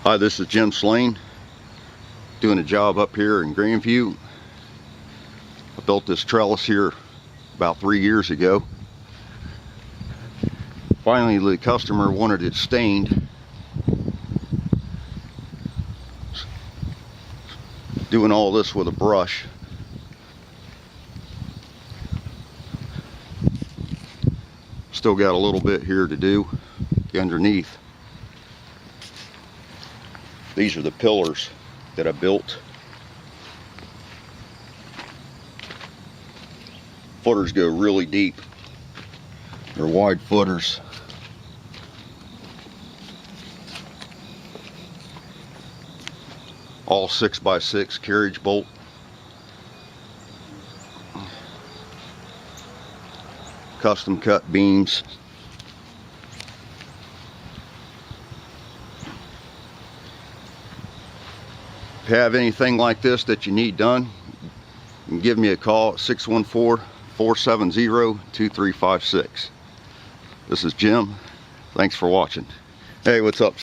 Hi, this is Jim Slane, doing a job up here in Grandview. I built this trellis here about 3 years ago. Finally, the customer wanted it stained. Doing all this with a brush. Still got a little bit here to do underneath. These are the pillars that I built. Footers go really deep. They're wide footers. All 6x6 carriage bolt. Custom cut beams. If you have anything like this that you need done, you can give me a call at 614-470-2356. This is Jim. Thanks for watching. Hey, what's up?